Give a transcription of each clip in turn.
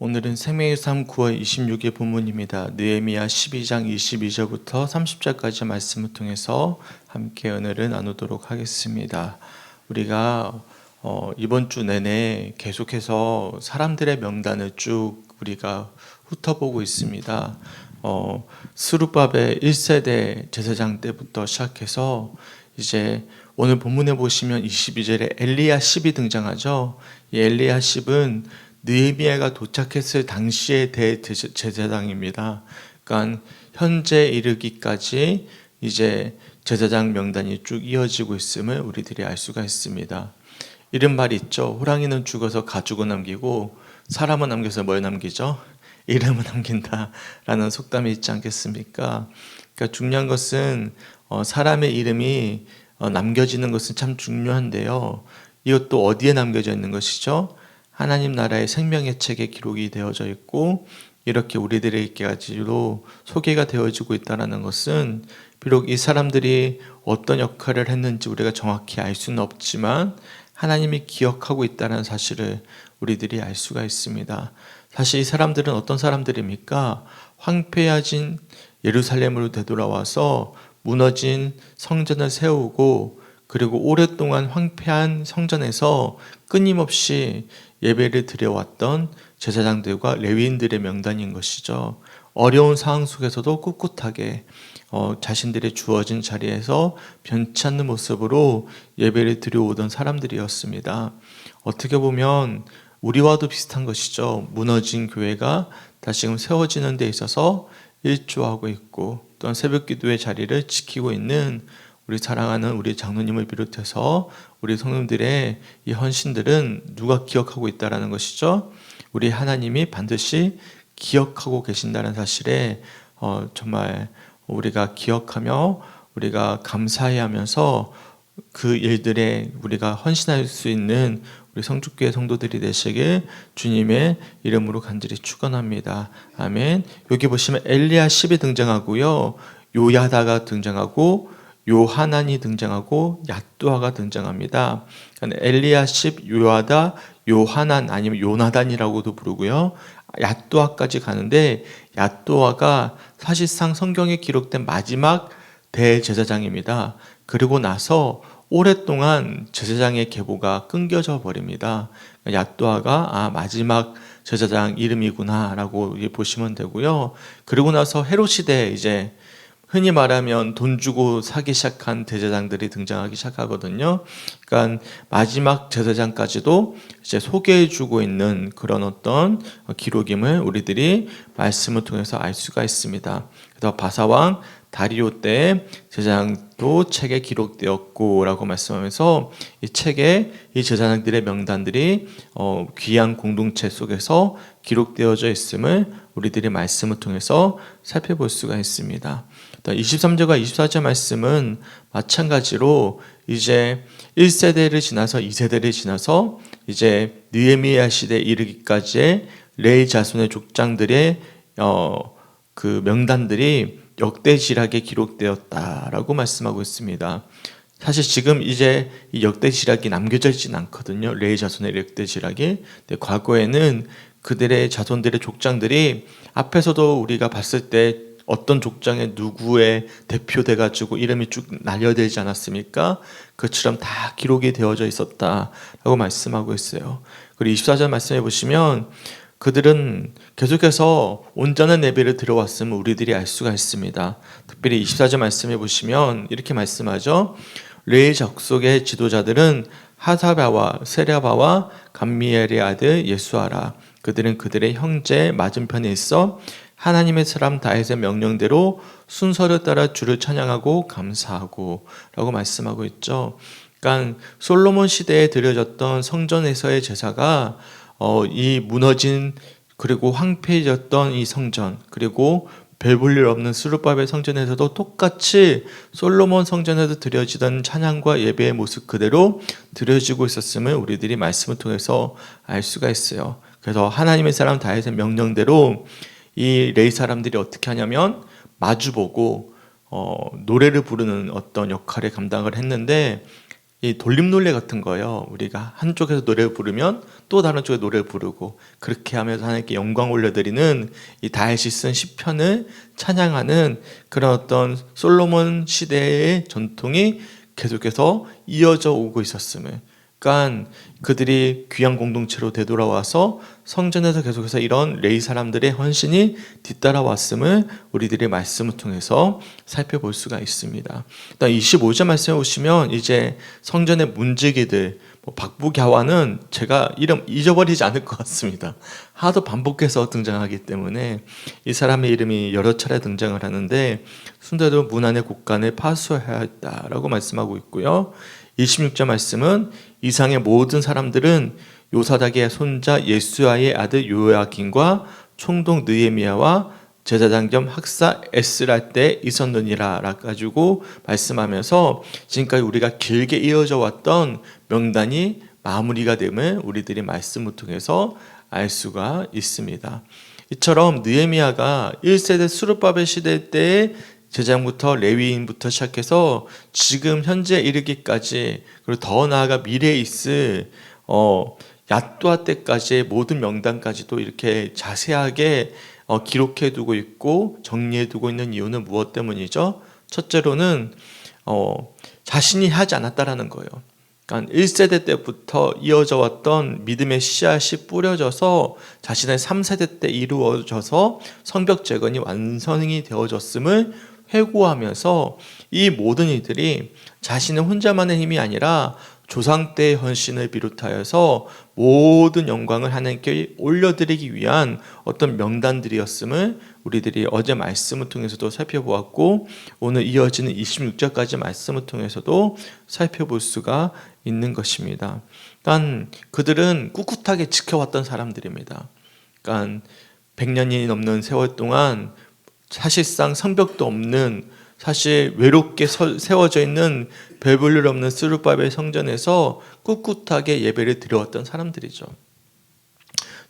오늘은 생명의 삶 9월 26일 본문입니다. 느헤미야 12장 22절부터 30절까지 말씀을 통해서 함께 은혜를 나누도록 하겠습니다. 우리가 이번 주 내내 계속해서 사람들의 명단을 쭉 우리가 훑어보고 있습니다. 스룹바벨 1세대 제사장 때부터 시작해서 이제 오늘 본문에 보시면 22절에 엘리야십이 등장하죠. 이 엘리야십은 느헤미야가 도착했을 당시의 대제사장입니다. 그러니까 현재 이르기까지 이제 제사장 명단이 쭉 이어지고 있음을 우리들이 알 수가 있습니다. 이런 말이 있죠. 호랑이는 죽어서 가죽을 남기고 사람은 남겨서 뭘 남기죠? 이름을 남긴다라는 속담이 있지 않겠습니까? 그러니까 중요한 것은 사람의 이름이 남겨지는 것은 참 중요한데요. 이것도 어디에 남겨져 있는 것이죠? 하나님 나라의 생명의 책에 기록이 되어져 있고 이렇게 우리들에게까지도 소개가 되어지고 있다는 것은 비록 이 사람들이 어떤 역할을 했는지 우리가 정확히 알 수는 없지만 하나님이 기억하고 있다는 사실을 우리들이 알 수가 있습니다. 사실 이 사람들은 어떤 사람들입니까? 황폐해진 예루살렘으로 되돌아와서 무너진 성전을 세우고 그리고 오랫동안 황폐한 성전에서 끊임없이 예배를 드려왔던 제사장들과 레위인들의 명단인 것이죠. 어려운 상황 속에서도 꿋꿋하게 자신들의 주어진 자리에서 변치 않는 모습으로 예배를 드려오던 사람들이었습니다. 어떻게 보면 우리와도 비슷한 것이죠. 무너진 교회가 다시금 세워지는 데 있어서 일조하고 있고 또한 새벽기도의 자리를 지키고 있는 우리 사랑하는 우리 장로님을 비롯해서 우리 성도님들의 이 헌신들은 누가 기억하고 있다는 것이죠. 우리 하나님이 반드시 기억하고 계신다는 사실에 정말 우리가 기억하며 우리가 감사해야 하면서 그 일들에 우리가 헌신할 수 있는 우리 성축교회 성도들이 되시길 주님의 이름으로 간절히 축원합니다. 아멘. 여기 보시면 엘리야십이 등장하고요. 요야다가 등장하고 요하난이 등장하고 얏도아가 등장합니다. 엘리야십, 요야다, 요하난 아니면 요나단이라고도 부르고요. 얏도아까지 가는데 얏도아가 사실상 성경에 기록된 마지막 대제사장입니다. 그리고 나서 오랫동안 제사장의 계보가 끊겨져 버립니다. 얏도아가 마지막 제사장 이름이구나라고 보시면 되고요. 그리고 나서 헤롯 시대에 이제 흔히 말하면 돈 주고 사기 시작한 대제사장들이 등장하기 시작하거든요. 그러니까 마지막 제사장까지도 이제 소개해주고 있는 그런 어떤 기록임을 우리들이 말씀을 통해서 알 수가 있습니다. 그래서 바사왕 다리오 때 제사장도 책에 기록되었고라고 말씀하면서 이 책에 이 제사장들의 명단들이 귀한 공동체 속에서 기록되어져 있음을 우리들이 말씀을 통해서 살펴볼 수가 있습니다. 23절과 24절 말씀은 마찬가지로 이제 1세대를 지나서 2세대를 지나서 이제 느헤미야 시대에 이르기까지의 레위 자손의 족장들의 그 명단들이 역대지락에 기록되었다라고 말씀하고 있습니다. 사실 지금 이제 이 역대지락이 남겨져 있지는 않거든요. 레위 자손의 역대지락이. 과거에는 그들의 자손들의 족장들이 앞에서도 우리가 봤을 때 어떤 족장의 누구의 대표돼 가지고 이름이 쭉 날려되지 않았습니까? 그처럼 다 기록이 되어져 있었다라고 말씀하고 있어요. 그리고 24절 말씀해 보시면 그들은 계속해서 온전한 예배를 드려왔음을 우리들이 알 수가 있습니다. 특별히 24절 말씀해 보시면 이렇게 말씀하죠. 레위 족속의 지도자들은 하사바와 세랴바와 감미엘의 아들 예수아라. 그들은 그들의 형제 맞은편에 있어 하나님의 사람 다윗의 명령대로 순서를 따라 주를 찬양하고 감사하고 라고 말씀하고 있죠. 그러니까 솔로몬 시대에 드려졌던 성전에서의 제사가 이 무너진 그리고 황폐해졌던 이 성전 그리고 별 볼 일 없는 스룹바벨 성전에서도 똑같이 솔로몬 성전에서 드려지던 찬양과 예배의 모습 그대로 드려지고 있었음을 우리들이 말씀을 통해서 알 수가 있어요. 그래서 하나님의 사람 다윗의 명령대로 이 레위 사람들이 어떻게 하냐면 마주보고 노래를 부르는 어떤 역할을 감당을 했는데 이 돌림노래 같은 거예요. 우리가 한쪽에서 노래를 부르면 또 다른 쪽에 노래를 부르고 그렇게 하면서 하나님께 영광 올려드리는 이 다윗이 쓴 시편을 찬양하는 그런 어떤 솔로몬 시대의 전통이 계속해서 이어져 오고 있었음을, 그러니까 그들이 귀한 공동체로 되돌아와서 성전에서 계속해서 이런 레위 사람들의 헌신이 뒤따라왔음을 우리들의 말씀을 통해서 살펴볼 수가 있습니다. 일단 25절 말씀에 보시면 이제 성전의 문지기들, 박부갸와는 제가 이름 잊어버리지 않을 것 같습니다. 하도 반복해서 등장하기 때문에 이 사람의 이름이 여러 차례 등장을 하는데 순대도 문 안의 곳간을 파수해야 했다라고 말씀하고 있고요. 26절 말씀은 이상의 모든 사람들은 요사닥의 손자 예수아의 아들 요야긴과 총독 느헤미야와 제사장 겸 학사 에스라 때 있었느니라 라가지고 말씀하면서 지금까지 우리가 길게 이어져 왔던 명단이 마무리가 됨을 우리들이 말씀을 통해서 알 수가 있습니다. 이처럼 느헤미야가 1세대 스룹바벨 시대 때의 제장부터 레위인부터 시작해서 지금 현재 이르기까지, 그리고 더 나아가 미래에 있을 얏도아 때까지의 모든 명단까지도 이렇게 자세하게 기록해두고 있고 정리해두고 있는 이유는 무엇 때문이죠? 첫째로는 자신이 하지 않았다라는 거예요. 그러니까 1세대 때부터 이어져 왔던 믿음의 씨앗이 뿌려져서 자신의 3세대 때 이루어져서 성벽 재건이 완성이 되어졌음을 회고하면서 이 모든 이들이 자신의 혼자만의 힘이 아니라 조상 때의 헌신을 비롯하여서 모든 영광을 하나님께 올려드리기 위한 어떤 명단들이었음을 우리들이 어제 말씀을 통해서도 살펴보았고 오늘 이어지는 26절까지 말씀을 통해서도 살펴볼 수가 있는 것입니다. 그러니까 그들은 꿋꿋하게 지켜왔던 사람들입니다. 그러니까 100년이 넘는 세월 동안 사실상 성벽도 없는, 사실 외롭게 세워져 있는 별 볼 일 없는 스룹바벨 성전에서 꿋꿋하게 예배를 드려왔던 사람들이죠.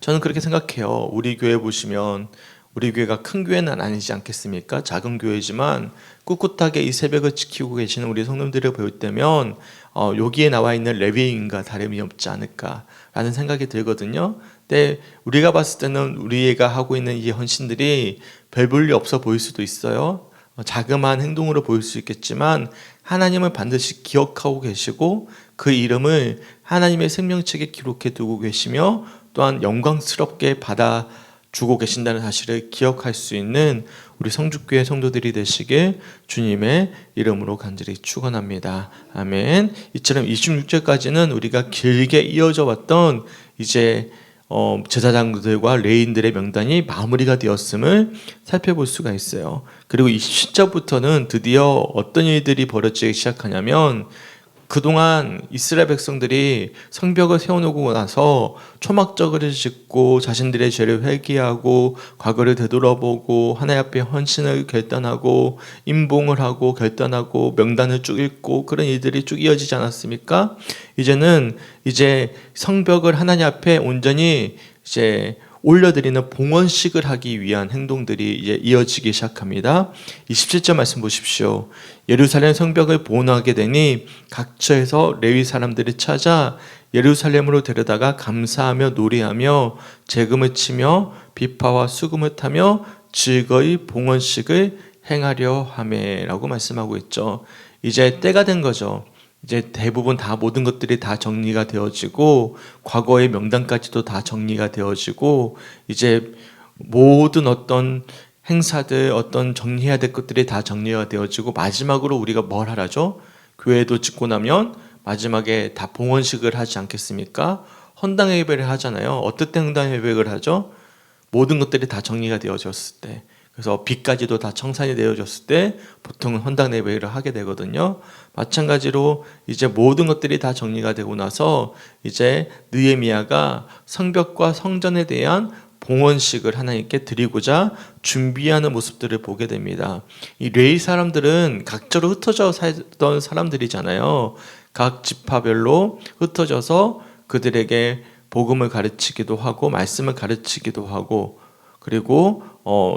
저는 그렇게 생각해요. 우리 교회 보시면 우리 교회가 큰 교회는 아니지 않겠습니까? 작은 교회지만 꿋꿋하게 이 새벽을 지키고 계시는 우리 성도들을 볼 때면 여기에 나와 있는 레위인과 다름이 없지 않을까라는 생각이 들거든요. 근데 우리가 봤을 때는 우리가 하고 있는 이 헌신들이 별 볼 일 없어 보일 수도 있어요. 자그마한 행동으로 보일 수 있겠지만 하나님을 반드시 기억하고 계시고 그 이름을 하나님의 생명책에 기록해 두고 계시며 또한 영광스럽게 받아주고 계신다는 사실을 기억할 수 있는 우리 성죽교회 성도들이 되시길 주님의 이름으로 간절히 축원합니다. 아멘. 이처럼 26절까지는 우리가 길게 이어져 왔던 이제 제사장들과 레위인들의 명단이 마무리가 되었음을 살펴볼 수가 있어요. 그리고 27절부터는 드디어 어떤 일들이 벌어지기 시작하냐면 그동안 이스라엘 백성들이 성벽을 세워놓고 나서 초막절을 짓고 자신들의 죄를 회개하고 과거를 되돌아보고 하나님 앞에 헌신을 결단하고 임봉을 하고 결단하고 명단을 쭉 읽고 그런 일들이 쭉 이어지지 않았습니까? 이제는 성벽을 하나님 앞에 온전히 올려드리는 봉헌식을 하기 위한 행동들이 이어지기 시작합니다. 27절 말씀 보십시오. 예루살렘 성벽을 봉헌하게 되니 각처에서 레위 사람들이 찾아 예루살렘으로 데려다가 감사하며 노래하며 재금을 치며 비파와 수금을 타며 즐거이 봉헌식을 행하려 하매라고 말씀하고 있죠. 이제 때가 된 거죠. 이제 대부분 모든 것들이 다 정리가 되어지고 과거의 명단까지도 다 정리가 되어지고 이제 모든 어떤 행사들, 어떤 정리해야 될 것들이 다 정리가 되어지고 마지막으로 우리가 뭘 하라죠? 교회도 짓고 나면 마지막에 다 봉헌식을 하지 않겠습니까? 헌당 예배를 하잖아요. 어떨 때 헌당 예배를 하죠? 모든 것들이 다 정리가 되어졌을 때, 그래서 빚까지도 다 청산이 되어졌을 때 보통은 헌당 예배를 하게 되거든요. 마찬가지로 이제 모든 것들이 다 정리가 되고 나서 이제 느헤미야가 성벽과 성전에 대한 봉헌식을 하나님께 드리고자 준비하는 모습들을 보게 됩니다. 이 레위 사람들은 각처로 흩어져 살던 사람들이잖아요. 각 지파별로 흩어져서 그들에게 복음을 가르치기도 하고 말씀을 가르치기도 하고 그리고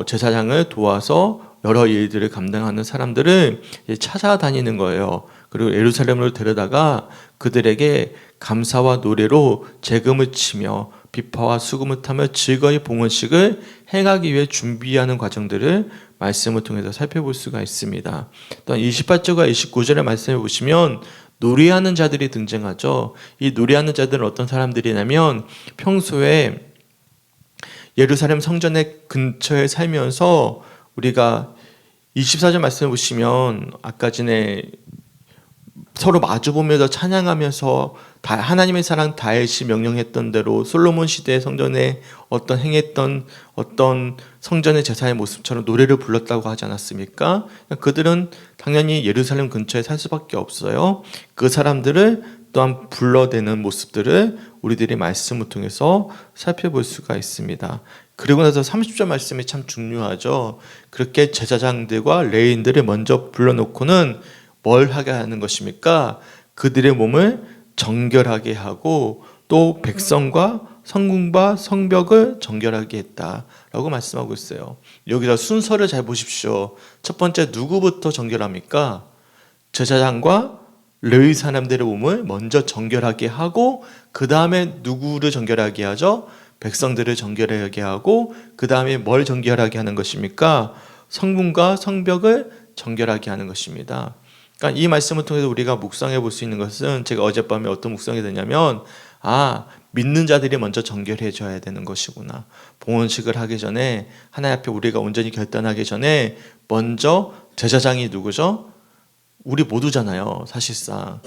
제사장을 도와서 여러 일들을 감당하는 사람들을 찾아다니는 거예요. 그리고 예루살렘으로 데려다가 그들에게 감사와 노래로 제금을 치며 비파와 수금을 타며 즐거이 봉헌식을 행하기 위해 준비하는 과정들을 말씀을 통해서 살펴볼 수가 있습니다. 또한 28절과 29절의 말씀을 보시면 노래하는 자들이 등장하죠. 이 노래하는 자들은 어떤 사람들이냐면 평소에 예루살렘 성전의 근처에 살면서 우리가 24절 말씀을 보시면 아까 전에 서로 마주보면서 찬양하면서 하나님의 사랑 다윗이 명령했던 대로 솔로몬 시대의 성전에 행했던 어떤 성전의 제사의 모습처럼 노래를 불렀다고 하지 않았습니까? 그들은 당연히 예루살렘 근처에 살 수밖에 없어요. 그 사람들을 또한 불러대는 모습들을 우리들이 말씀을 통해서 살펴볼 수가 있습니다. 그리고 나서 30절 말씀이 참 중요하죠. 그렇게 제사장들과 레위인들을 먼저 불러놓고는 뭘 하게 하는 것입니까? 그들의 몸을 정결하게 하고 또 백성과 성궁과 성벽을 정결하게 했다라고 말씀하고 있어요. 여기서 순서를 잘 보십시오. 첫 번째 누구부터 정결합니까? 제사장과 레위 사람들의 몸을 먼저 정결하게 하고 그 다음에 누구를 정결하게 하죠? 백성들을 정결하게 하고 그 다음에 뭘 정결하게 하는 것입니까? 성궁과 성벽을 정결하게 하는 것입니다. 그러니까 이 말씀을 통해서 우리가 묵상해 볼 수 있는 것은 제가 어젯밤에 어떤 묵상이 되냐면 믿는 자들이 먼저 정결해져야 되는 것이구나. 봉헌식을 하기 전에 하나님 앞에 우리가 온전히 결단하기 전에 먼저 제사장이 누구죠? 우리 모두잖아요. 사실상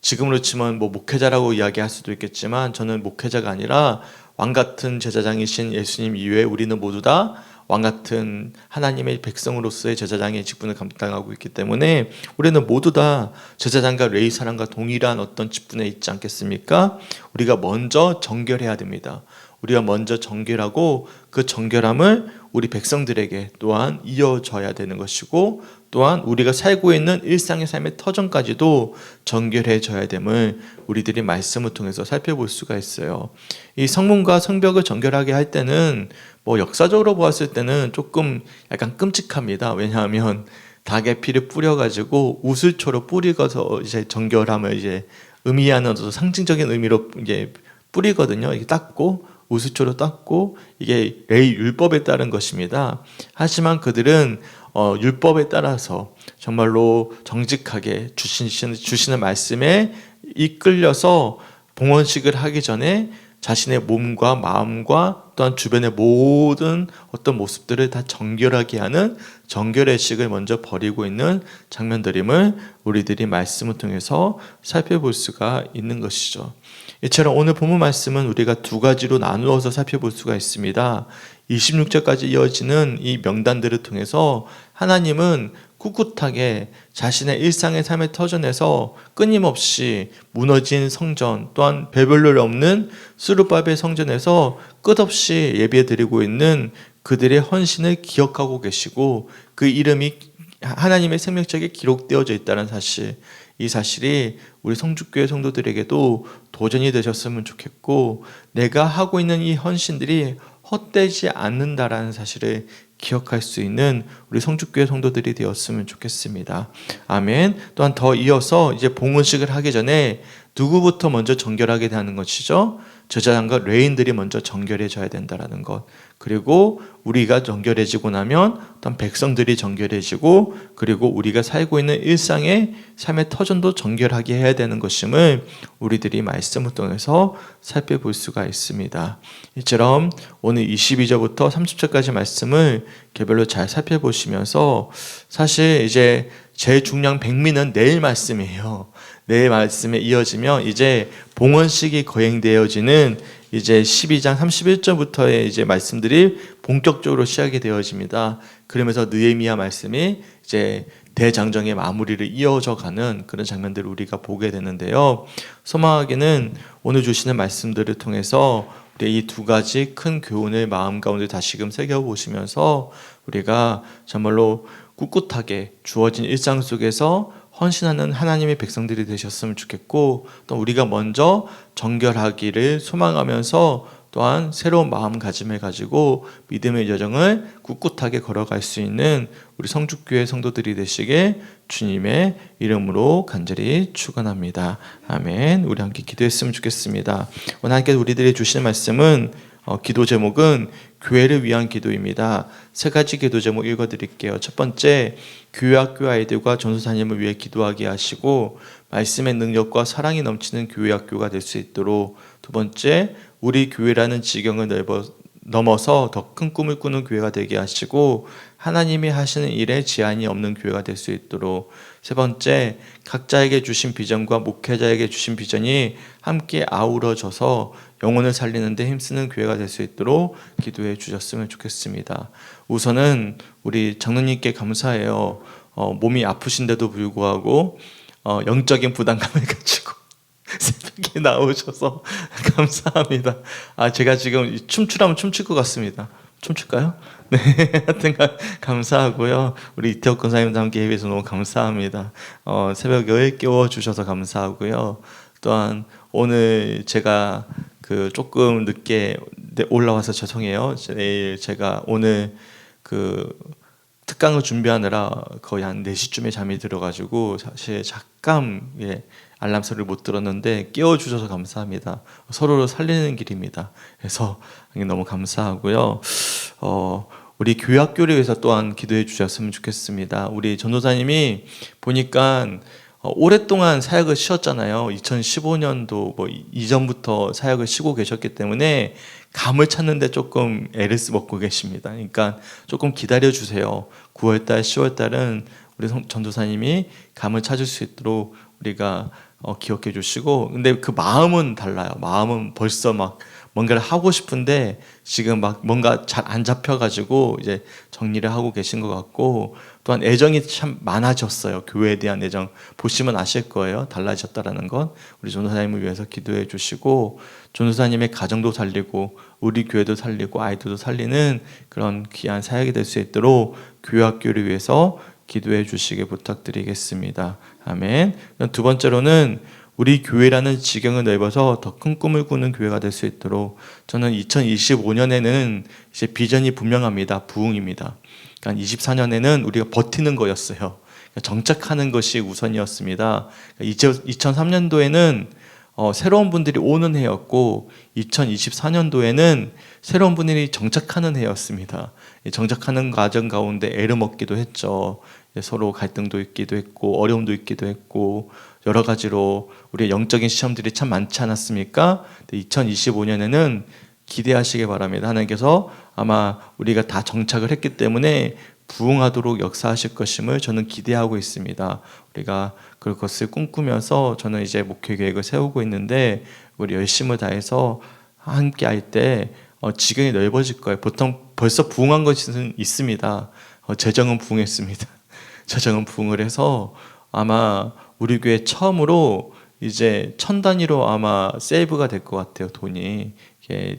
지금으로 치면 목회자라고 이야기할 수도 있겠지만 저는 목회자가 아니라 왕 같은 제사장이신 예수님 이외에 우리는 모두 다 왕 같은 하나님의 백성으로서의 제사장의 직분을 감당하고 있기 때문에 우리는 모두 다 제사장과 레위 사람과 동일한 어떤 직분에 있지 않겠습니까? 우리가 먼저 정결해야 됩니다. 우리가 먼저 정결하고 그 정결함을 우리 백성들에게 또한 이어져야 되는 것이고 또한 우리가 살고 있는 일상의 삶의 터전까지도 정결해져야 됨을 우리들이 말씀을 통해서 살펴볼 수가 있어요. 이 성문과 성벽을 정결하게 할 때는 역사적으로 보았을 때는 조금 약간 끔찍합니다. 왜냐하면 닭의 피를 뿌려가지고 우슬초로 뿌리고서 이제 정결함을 이제 의미하는 상징적인 의미로 이제 뿌리거든요. 이게 닦고 우슬초로 닦고 이게 레위 율법에 따른 것입니다. 하지만 그들은 율법에 따라서 정말로 정직하게 주시는 말씀에 이끌려서 봉헌식을 하기 전에 자신의 몸과 마음과 또한 주변의 모든 어떤 모습들을 다 정결하게 하는 정결의 식을 먼저 버리고 있는 장면들임을 우리들이 말씀을 통해서 살펴볼 수가 있는 것이죠. 이처럼 오늘 본문 말씀은 우리가 두 가지로 나누어서 살펴볼 수가 있습니다. 26절까지 이어지는 이 명단들을 통해서 하나님은 꿋꿋하게 자신의 일상의 삶의 터전에서 끊임없이 무너진 성전 또한 배별로 없는 스룹바벨 성전에서 끝없이 예배드리고 있는 그들의 헌신을 기억하고 계시고 그 이름이 하나님의 생명책에 기록되어져 있다는 사실, 이 사실이 우리 성주교회 성도들에게도 도전이 되셨으면 좋겠고 내가 하고 있는 이 헌신들이 헛되지 않는다라는 사실을 기억할 수 있는 우리 성주교회 성도들이 되었으면 좋겠습니다. 아멘. 또한 더 이어서 이제 봉헌식을 하기 전에 누구부터 먼저 정결하게 되는 것이죠? 제사장과 레위인들이 먼저 정결해져야 된다는 것. 그리고 우리가 정결해지고 나면 또한 백성들이 정결해지고 그리고 우리가 살고 있는 일상의 삶의 터전도 정결하게 해야 되는 것임을 우리들이 말씀을 통해서 살펴볼 수가 있습니다. 이처럼 오늘 22절부터 30절까지 말씀을 개별로 잘 살펴보시면서 사실 이제 제일 중요한 백미는 내일 말씀이에요. 내일 말씀에 이어지면 이제 봉헌식이 거행되어지는 이제 12장 31절부터의 이제 말씀들이 본격적으로 시작이 되어집니다. 그러면서 느헤미야 말씀이 이제 대장정의 마무리를 이어져 가는 그런 장면들을 우리가 보게 되는데요. 소망하기는 오늘 주시는 말씀들을 통해서 우리 이 두 가지 큰 교훈을 마음 가운데 다시금 새겨보시면서 우리가 정말로 꿋꿋하게 주어진 일상 속에서 헌신하는 하나님의 백성들이 되셨으면 좋겠고 또 우리가 먼저 정결하기를 소망하면서 또한 새로운 마음가짐을 가지고 믿음의 여정을 꿋꿋하게 걸어갈 수 있는 우리 성죽교회 성도들이 되시길 주님의 이름으로 간절히 축원합니다. 아멘. 우리 함께 기도했으면 좋겠습니다. 오늘 함께 우리들이 주신 말씀은 기도 제목은 교회를 위한 기도입니다. 세 가지 기도 제목 읽어드릴게요. 첫 번째, 교회 학교 아이들과 전도사님을 위해 기도하게 하시고 말씀의 능력과 사랑이 넘치는 교회 학교가 될 수 있도록. 두 번째, 우리 교회라는 지경을 넘어서 더 큰 꿈을 꾸는 교회가 되게 하시고 하나님이 하시는 일에 제한이 없는 교회가 될 수 있도록. 세 번째, 각자에게 주신 비전과 목회자에게 주신 비전이 함께 아우러져서 영혼을 살리는 데 힘쓰는 교회가 될 수 있도록 기도해 주셨으면 좋겠습니다. 우선은 우리 장로님께 감사해요. 몸이 아프신데도 불구하고 영적인 부담감을 가지고 새벽에 나오셔서 감사합니다. 제가 지금 춤추라면 춤출 것 같습니다. 춤출까요? 네, 하여튼 감사하고요. 우리 이태욱 권사님과 함께 예배해서 너무 감사합니다. 새벽에 깨워주셔서 감사하고요. 또한 오늘 제가 조금 늦게 올라와서 죄송해요. 내일 제가 오늘 특강을 준비하느라 거의 한 4시쯤에 잠이 들어가지고 사실 잠깐 알람 소리를 못 들었는데 깨워주셔서 감사합니다. 서로를 살리는 길입니다. 그래서 너무 감사하고요. 우리 교회 학교를 위해서 또한 기도해 주셨으면 좋겠습니다. 우리 전도사님이 보니까 오랫동안 사역을 쉬었잖아요. 2015년도 이전부터 사역을 쉬고 계셨기 때문에 감을 찾는데 조금 애를 먹고 계십니다. 그러니까 조금 기다려 주세요. 9월달, 10월달은 우리 전도사님이 감을 찾을 수 있도록 우리가 기억해 주시고, 근데 그 마음은 달라요. 마음은 벌써 막 뭔가를 하고 싶은데 지금 막 뭔가 잘 안 잡혀가지고 이제 정리를 하고 계신 것 같고, 또한 애정이 참 많아졌어요. 교회에 대한 애정 보시면 아실 거예요. 달라졌다라는 건. 우리 전도사님을 위해서 기도해 주시고 전도사님의 가정도 살리고 우리 교회도 살리고 아이들도 살리는 그런 귀한 사역이 될 수 있도록 교회 학교를 위해서 기도해 주시길 부탁드리겠습니다. 아멘. 두 번째로는 우리 교회라는 지경을 넓어서 더 큰 꿈을 꾸는 교회가 될 수 있도록. 저는 2025년에는 이제 비전이 분명합니다. 부흥입니다. 그러니까 24년에는 우리가 버티는 거였어요. 그러니까 정착하는 것이 우선이었습니다. 2003년도에는 새로운 분들이 오는 해였고 2024년도에는 새로운 분들이 정착하는 해였습니다. 정착하는 과정 가운데 애를 먹기도 했죠. 서로 갈등도 있기도 했고 어려움도 있기도 했고 여러 가지로 우리의 영적인 시험들이 참 많지 않았습니까? 2025년에는 기대하시기 바랍니다. 하나님께서 아마 우리가 다 정착을 했기 때문에 부흥하도록 역사하실 것임을 저는 기대하고 있습니다. 우리가 그것을 꿈꾸면서 저는 이제 목회 계획을 세우고 있는데 우리 열심을 다해서 함께 할 때 지경이 넓어질 거예요. 보통 벌써 부흥한 것은 있습니다. 재정은 부흥했습니다. 재정은 부흥을 해서 아마 우리 교회 처음으로 이제 1000 단위로 아마 세이브가 될 것 같아요. 돈이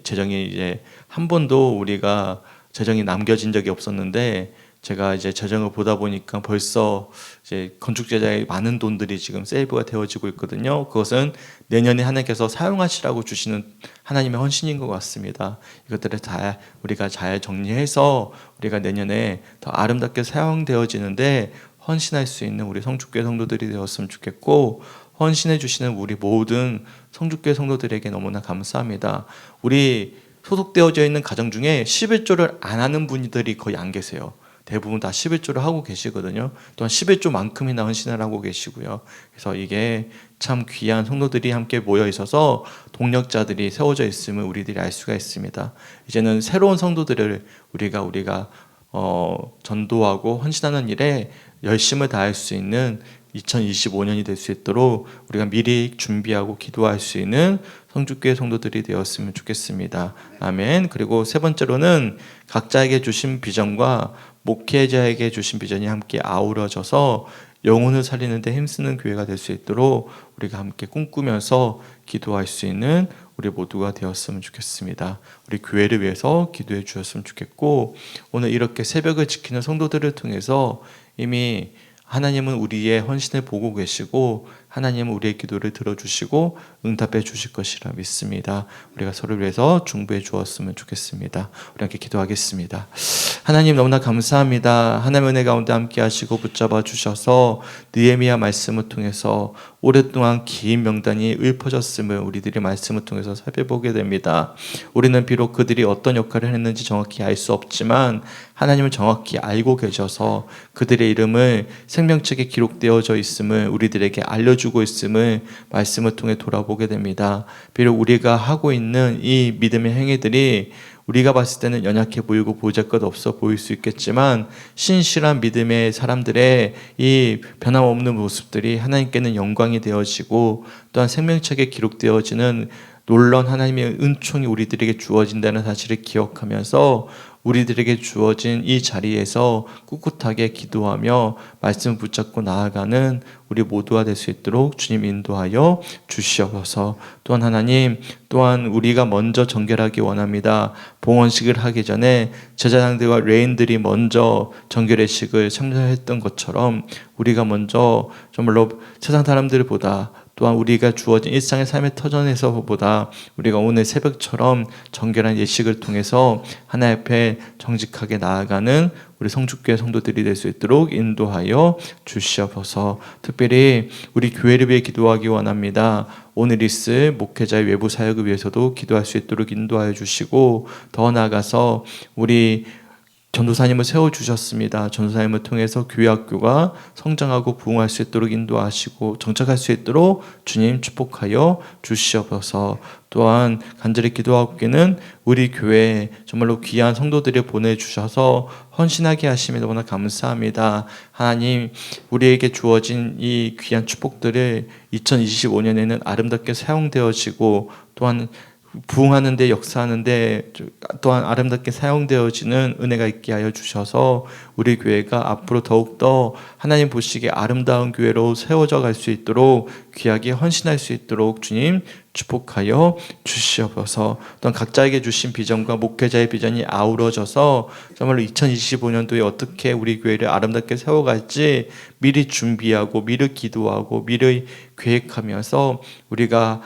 재정이 이제 한 번도 우리가 재정이 남겨진 적이 없었는데 제가 이제 재정을 보다 보니까 벌써 이제 건축 제작에 많은 돈들이 지금 세이브가 되어지고 있거든요. 그것은 내년에 하나님께서 사용하시라고 주시는 하나님의 헌신인 것 같습니다. 이것들을 다 우리가 잘 정리해서 우리가 내년에 더 아름답게 사용되어지는데 헌신할 수 있는 우리 성축교회 성도들이 되었으면 좋겠고, 헌신해 주시는 우리 모든 성축교회 성도들에게 너무나 감사합니다. 우리 소속되어져 있는 가정 중에 11조를 안 하는 분들이 거의 안 계세요. 대부분 다 11조를 하고 계시거든요. 또한 11조만큼이나 헌신을 하고 계시고요. 그래서 이게 참 귀한 성도들이 함께 모여 있어서 동력자들이 세워져 있음을 우리들이 알 수가 있습니다. 이제는 새로운 성도들을 우리가 전도하고 헌신하는 일에 열심을 다할 수 있는 2025년이 될 수 있도록 우리가 미리 준비하고 기도할 수 있는 성주교회 성도들이 되었으면 좋겠습니다. 아멘. 그리고 세 번째로는 각자에게 주신 비전과 목회자에게 주신 비전이 함께 아우러져서 영혼을 살리는 데 힘쓰는 교회가 될 수 있도록 우리가 함께 꿈꾸면서 기도할 수 있는 우리 모두가 되었으면 좋겠습니다. 우리 교회를 위해서 기도해 주셨으면 좋겠고, 오늘 이렇게 새벽을 지키는 성도들을 통해서 이미 하나님은 우리의 헌신을 보고 계시고 하나님은 우리의 기도를 들어주시고 응답해 주실 것이라 믿습니다. 우리가 서로를 위해서 중보해 주었으면 좋겠습니다. 우리 함께 기도하겠습니다. 하나님 너무나 감사합니다. 하나님의 은혜 가운데 함께 하시고 붙잡아 주셔서 느헤미야 말씀을 통해서 오랫동안 긴 명단이 읊어졌음을 우리들이 말씀을 통해서 살펴보게 됩니다. 우리는 비록 그들이 어떤 역할을 했는지 정확히 알 수 없지만 하나님은 정확히 알고 계셔서 그들의 이름을 생명책에 기록되어져 있음을 우리들에게 알려주고 있음을 말씀을 통해 돌아보게 됩니다. 비록 우리가 하고 있는 이 믿음의 행위들이 우리가 봤을 때는 연약해 보이고 보잘것 없어 보일 수 있겠지만 신실한 믿음의 사람들의 이 변함없는 모습들이 하나님께는 영광이 되어지고 또한 생명책에 기록되어지는 놀라운 하나님의 은총이 우리들에게 주어진다는 사실을 기억하면서 우리들에게 주어진 이 자리에서 꿋꿋하게 기도하며 말씀 붙잡고 나아가는 우리 모두가 될 수 있도록 주님 인도하여 주시옵소서. 또한 하나님, 또한 우리가 먼저 정결하기 원합니다. 봉헌식을 하기 전에 제사장들과 레인들이 먼저 정결의식을 참여했던 것처럼 우리가 먼저 정말로 세상 사람들보다 또한 우리가 주어진 일상의 삶의 터전에서보다 우리가 오늘 새벽처럼 정결한 예식을 통해서 하나님 앞에 정직하게 나아가는 우리 성축교회 성도들이 될 수 있도록 인도하여 주시옵소서. 특별히 우리 교회를 위해 기도하기 원합니다. 오늘 있을 목회자의 외부 사역을 위해서도 기도할 수 있도록 인도하여 주시고 더 나아가서 우리 전도사님을 세워주셨습니다. 전도사님을 통해서 교회 학교가 성장하고 부흥할 수 있도록 인도하시고 정착할 수 있도록 주님 축복하여 주시옵소서. 또한 간절히 기도하고 있는 우리 교회에 정말로 귀한 성도들을 보내주셔서 헌신하게 하심에 너무나 감사합니다. 하나님, 우리에게 주어진 이 귀한 축복들을 2025년에는 아름답게 사용되어지고 또한 부흥하는 데 역사하는 데 또한 아름답게 사용되어지는 은혜가 있게 하여 주셔서 우리 교회가 앞으로 더욱더 하나님 보시기에 아름다운 교회로 세워져 갈 수 있도록 귀하게 헌신할 수 있도록 주님 축복하여 주시옵소서. 또한 각자에게 주신 비전과 목회자의 비전이 아우러져서 정말로 2025년도에 어떻게 우리 교회를 아름답게 세워갈지 미리 준비하고 미리 기도하고 미리 계획하면서 우리가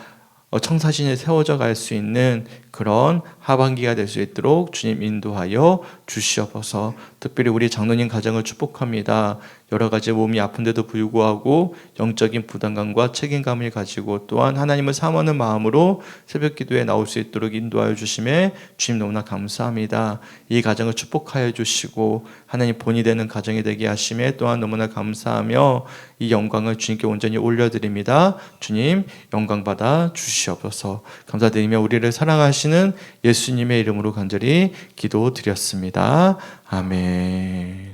청사진에 세워져 갈 수 있는 그런 하반기가 될 수 있도록 주님 인도하여 주시옵소서. 특별히 우리 장로님 가정을 축복합니다. 여러 가지 몸이 아픈데도 불구하고 영적인 부담감과 책임감을 가지고 또한 하나님을 사모하는 마음으로 새벽 기도에 나올 수 있도록 인도하여 주심에 주님 너무나 감사합니다. 이 가정을 축복하여 주시고 하나님 본이 되는 가정이 되게 하심에 또한 너무나 감사하며 이 영광을 주님께 온전히 올려드립니다. 주님 영광 받아 주시옵소서. 감사드리며 우리를 사랑하시는 예수님의 이름으로 간절히 기도드렸습니다. 아멘.